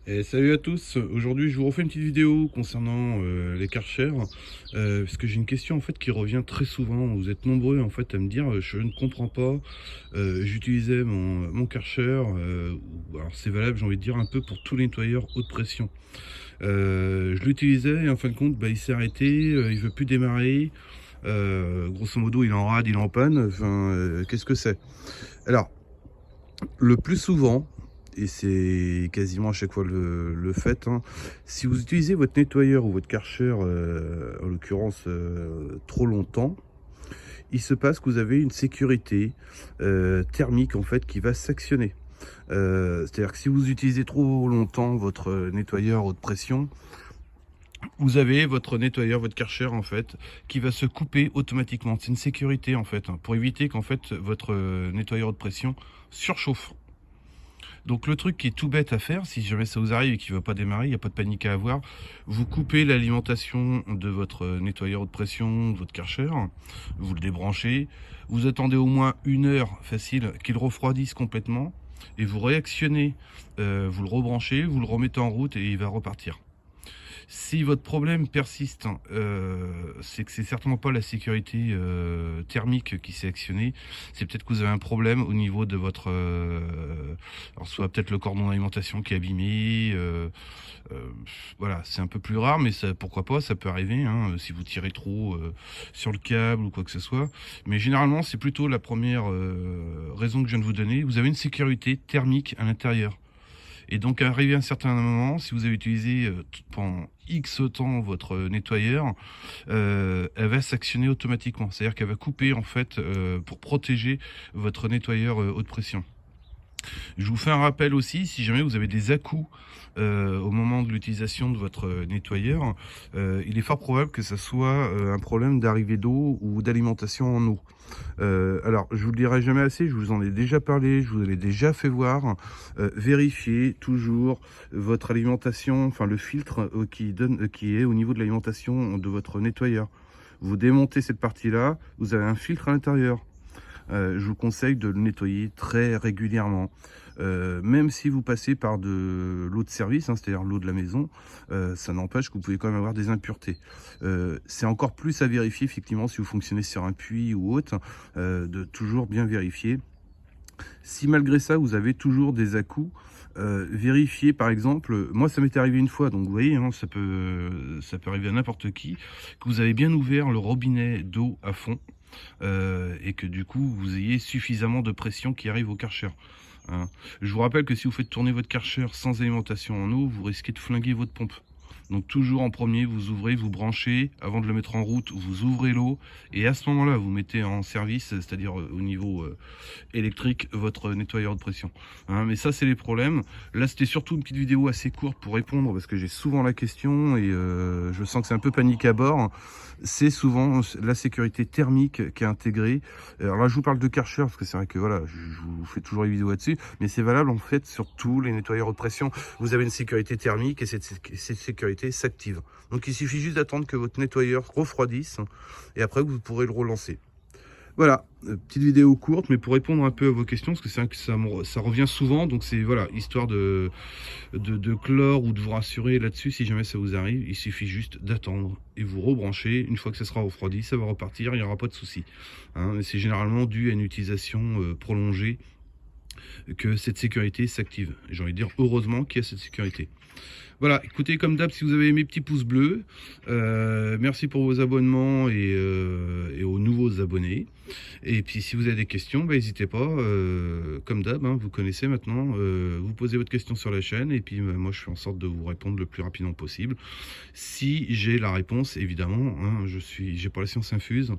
Et salut à tous, aujourd'hui je vous refais une petite vidéo concernant les Karcher, parce que j'ai une question en fait qui revient très souvent. Vous êtes nombreux en fait à me dire je ne comprends pas, j'utilisais mon Karcher, alors c'est valable, j'ai envie de dire, un peu pour tous les nettoyeurs haute pression. Je l'utilisais et en fin de compte il s'est arrêté, il veut plus démarrer, grosso modo il est en rade, il est en panne, enfin qu'est-ce que c'est? Alors le plus souvent, et c'est quasiment à chaque fois le fait, hein, si vous utilisez votre nettoyeur ou votre Karcher, en l'occurrence trop longtemps, il se passe que vous avez une sécurité thermique en fait qui va s'actionner. C'est-à-dire que si vous utilisez trop longtemps votre nettoyeur haute pression, vous avez votre nettoyeur, votre Karcher en fait, qui va se couper automatiquement. C'est une sécurité en fait, hein, pour éviter qu'en fait votre nettoyeur haute pression surchauffe. Donc le truc qui est tout bête à faire, si jamais ça vous arrive et qu'il ne va pas démarrer, il n'y a pas de panique à avoir, vous coupez l'alimentation de votre nettoyeur haute pression, de votre Karcher, vous le débranchez, vous attendez au moins 1 heure facile qu'il refroidisse complètement, et vous réactionnez, vous le rebranchez, vous le remettez en route et il va repartir. Si votre problème persiste, c'est que c'est certainement pas la sécurité thermique qui s'est actionnée. C'est peut-être que vous avez un problème au niveau de votre, alors soit peut-être le cordon d'alimentation qui est abîmé. Voilà, c'est un peu plus rare, mais ça, pourquoi pas, ça peut arriver, hein, si vous tirez trop sur le câble ou quoi que ce soit. Mais généralement, c'est plutôt la première raison que je viens de vous donner. Vous avez une sécurité thermique à l'intérieur. Et donc, arrivé à un certain moment, si vous avez utilisé pendant X temps votre nettoyeur, elle va s'actionner automatiquement. C'est-à-dire qu'elle va couper en fait pour protéger votre nettoyeur haute pression. Je vous fais un rappel aussi, si jamais vous avez des à-coups au moment de l'utilisation de votre nettoyeur, il est fort probable que ça soit un problème d'arrivée d'eau ou d'alimentation en eau. Alors, je vous le dirai jamais assez, je vous en ai déjà parlé, je vous l'ai déjà fait voir. Vérifiez toujours votre alimentation, enfin le filtre qui est au niveau de l'alimentation de votre nettoyeur. Vous démontez cette partie-là, vous avez un filtre à l'intérieur. Je vous conseille de le nettoyer très régulièrement. Même si vous passez par de l'eau de service, hein, c'est-à-dire l'eau de la maison, ça n'empêche que vous pouvez quand même avoir des impuretés. C'est encore plus à vérifier effectivement si vous fonctionnez sur un puits ou autre, de toujours bien vérifier. Si malgré ça vous avez toujours des à-coups, vérifiez par exemple, moi ça m'est arrivé une fois, donc vous voyez, hein, ça peut arriver à n'importe qui, que vous avez bien ouvert le robinet d'eau à fond, et que du coup vous ayez suffisamment de pression qui arrive au Karcher, hein. Je vous rappelle que si vous faites tourner votre Karcher sans alimentation en eau, vous risquez de flinguer votre pompe. Donc toujours en premier, vous ouvrez, vous branchez, avant de le mettre en route, vous ouvrez l'eau, et à ce moment-là, vous mettez en service, c'est-à-dire au niveau électrique, votre nettoyeur de pression, hein. Mais ça, c'est les problèmes. Là, c'était surtout une petite vidéo assez courte pour répondre, parce que j'ai souvent la question, et je sens que c'est un peu panique à bord. C'est souvent la sécurité thermique qui est intégrée. Alors là, je vous parle de Karcher, parce que c'est vrai que voilà, je vous fais toujours les vidéos là-dessus, mais c'est valable en fait sur tous les nettoyeurs haute pression. Vous avez une sécurité thermique et cette sécurité s'active. Donc il suffit juste d'attendre que votre nettoyeur refroidisse et après vous pourrez le relancer. Voilà, petite vidéo courte, mais pour répondre un peu à vos questions, parce que c'est vrai que ça revient souvent, donc c'est voilà, histoire de clore ou de vous rassurer là-dessus, si jamais ça vous arrive, il suffit juste d'attendre et vous rebranchez. Une fois que ça sera refroidi, ça va repartir, il n'y aura pas de souci, hein. C'est généralement dû à une utilisation prolongée que cette sécurité s'active. J'ai envie de dire heureusement qu'il y a cette sécurité. Voilà, écoutez, comme d'hab, si vous avez mes petits pouces bleus, merci pour vos abonnements et aux nouveaux abonnés. Et puis si vous avez des questions, n'hésitez pas, comme d'hab, hein, vous connaissez maintenant, vous posez votre question sur la chaîne et puis moi je fais en sorte de vous répondre le plus rapidement possible. Si j'ai la réponse, évidemment, hein, j'ai pas la science infuse,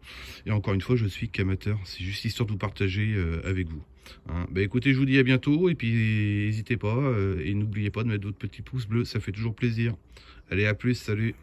et encore une fois, je suis qu'amateur, c'est juste histoire de vous partager avec vous, hein. Écoutez, je vous dis à bientôt, et puis n'hésitez pas, et n'oubliez pas de mettre votre petit pouce bleu, ça fait toujours plaisir. Allez, à plus, salut.